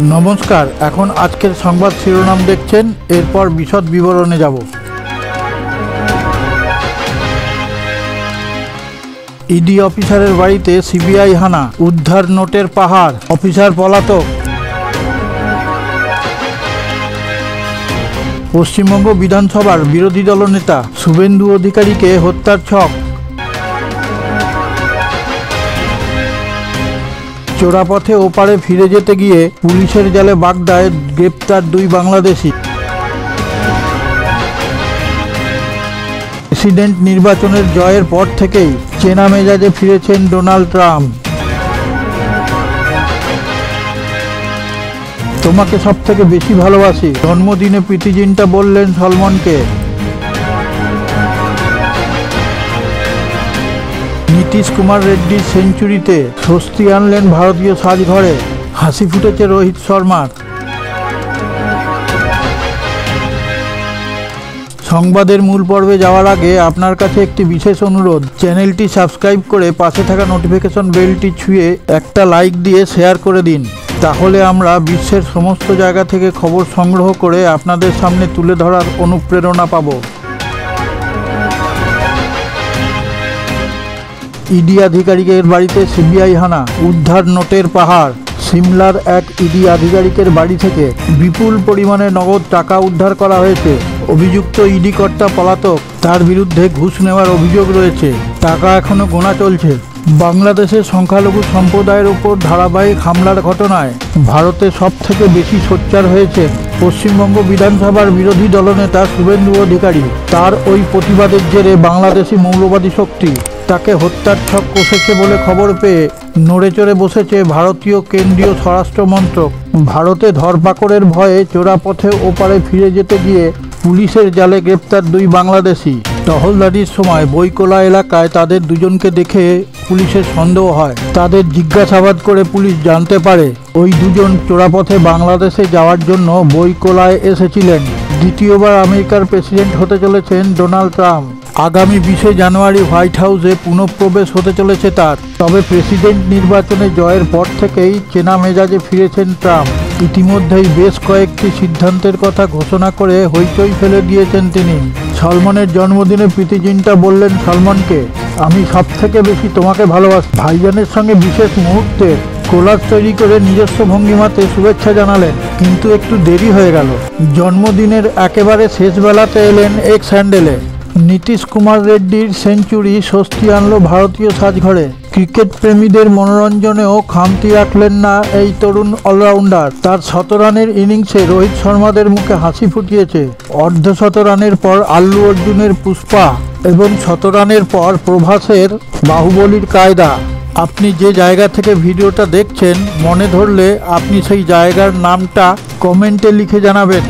নমস্কার, এখন আজকের সংবাদ শিরোনাম দেখছেন, এরপর বিশদ বিবরণে যাব। ইডি অফিসারের বাড়িতে সিবিআই হানা, উদ্ধার নোটের পাহাড়, অফিসার পলাতক। পশ্চিমবঙ্গ বিধানসভার বিরোধী দলনেতা শুভেন্দু অধিকারীকে হত্যার ছক। চোরাপথে ওপারে ফিরে যেতে গিয়ে পুলিশের জালে বাগদায় গ্রেপ্তার 2 বাংলাদেশি। প্রেসিডেন্ট নির্বাচনের জয়ের পর থেকেই চেনা মেজাজে ফিরেছেন ডোনাল্ড ট্রাম্প। তোমাকে সব থেকে বেশি ভালোবাসি, জন্মদিনে প্রীতি জিন্টা বললেন সলমনকে। নীতিশ কুমার রেড্ডির সেঞ্চুরিতে স্বস্তি আনলেন ভারতীয় সাজঘরে, হাসি ফুটেছে রোহিত শর্মার। সংবাদের মূল পর্বে যাওয়ার আগে আপনার কাছে একটি বিশেষ অনুরোধ, চ্যানেলটি সাবস্ক্রাইব করে পাশে থাকা নোটিফিকেশন বেলটি ছুঁয়ে একটা লাইক দিয়ে শেয়ার করে দিন। তাহলে আমরা বিশ্বের সমস্ত জায়গা থেকে খবর সংগ্রহ করে আপনাদের সামনে তুলে ধরার অনুপ্রেরণা পাব। ইডি আধিকারিকের বাড়িতে সিবিআই হানা, উদ্ধার নোটের পাহাড়। সিমলার এক ইডি আধিকারিকের বাড়ি থেকে বিপুল পরিমাণে নগদ টাকা উদ্ধার করা হয়েছে। অভিযুক্ত ইডি কর্তা পলাতক, তার বিরুদ্ধে ঘুষ নেওয়ার অভিযোগ রয়েছে। টাকা এখনো গোনা চলছে। বাংলাদেশের সংখ্যালঘু সম্প্রদায়ের উপর ধারাবাহিক হামলার ঘটনায় ভারতে সব থেকে বেশি সোচ্চার হয়েছে পশ্চিমবঙ্গ বিধানসভার বিরোধী দলনেতা শুভেন্দু অধিকারী। তার ওই প্রতিবাদের জেরে বাংলাদেশি মৌলবাদী শক্তি তাকে হত্যার ছক কষেছে বলে খবর পেয়ে নড়েচড়ে বসেছে ভারতীয় কেন্দ্রীয় স্বরাষ্ট্র মন্ত্রক। ভারতে ধরপাকড়ের ভয়ে চোরাপথে ওপারে ফিরে যেতে গিয়ে পুলিশের জালে গ্রেপ্তার 2 বাংলাদেশি। টহলদারির সময় বইকোলা এলাকায় তাদের দুজনকে দেখে পুলিশের সন্দেহ হয়। তাদের জিজ্ঞাসাবাদ করে পুলিশ জানতে পারে ওই দুজন চোরাপথে বাংলাদেশে যাওয়ার জন্য বইকোলায় এসেছিলেন। দ্বিতীয়বার আমেরিকার প্রেসিডেন্ট হতে চলেছেন ডোনাল্ড ট্রাম্প। আগামী 20 জানুয়ারি হোয়াইট হাউসে পুনঃপ্রবেশ হতে চলেছে তার। তবে প্রেসিডেন্ট নির্বাচনে জয়ের পর থেকেই চেনা মেজাজে ফিরেছেন ট্রাম্প। ইতিমধ্যেই বেশ কয়েকটি সিদ্ধান্তের কথা ঘোষণা করে হইচই ফেলে দিয়েছেন তিনি। সলমনের জন্মদিনে প্রীতি জিন্টা বললেন সলমনকে, আমি সব থেকে বেশি তোমাকে ভালোবাসি। ভাইজানের সঙ্গে বিশেষ মুহূর্তে কোলাজ তৈরি করে নিজস্ব ভঙ্গিমাতে শুভেচ্ছা জানালেন, কিন্তু একটু দেরি হয়ে গেল। জন্মদিনের একেবারে শেষ বেলাতে এলেন এক্স হ্যান্ডেলে। নীতিশ কুমার রেড্ডির সেঞ্চুরি স্বস্তি আনলো ভারতীয় সাজঘরে। ক্রিকেট প্রেমীদের মনোরঞ্জনেও খামতি রাখলেন না এই তরুণ অলরাউন্ডার। তার 100 রানের ইনিংসে রোহিত শর্মাদের মুখে হাসি ফুটিয়েছে। অর্ধশত রানের পর আল্লু অর্জুনের পুষ্পা এবং 100 রানের পর প্রভাসের বাহুবলীর কায়দা। আপনি যে জায়গা থেকে ভিডিওটা দেখছেন, মনে ধরলে আপনি সেই জায়গার নামটা কমেন্টে লিখে জানাবেন।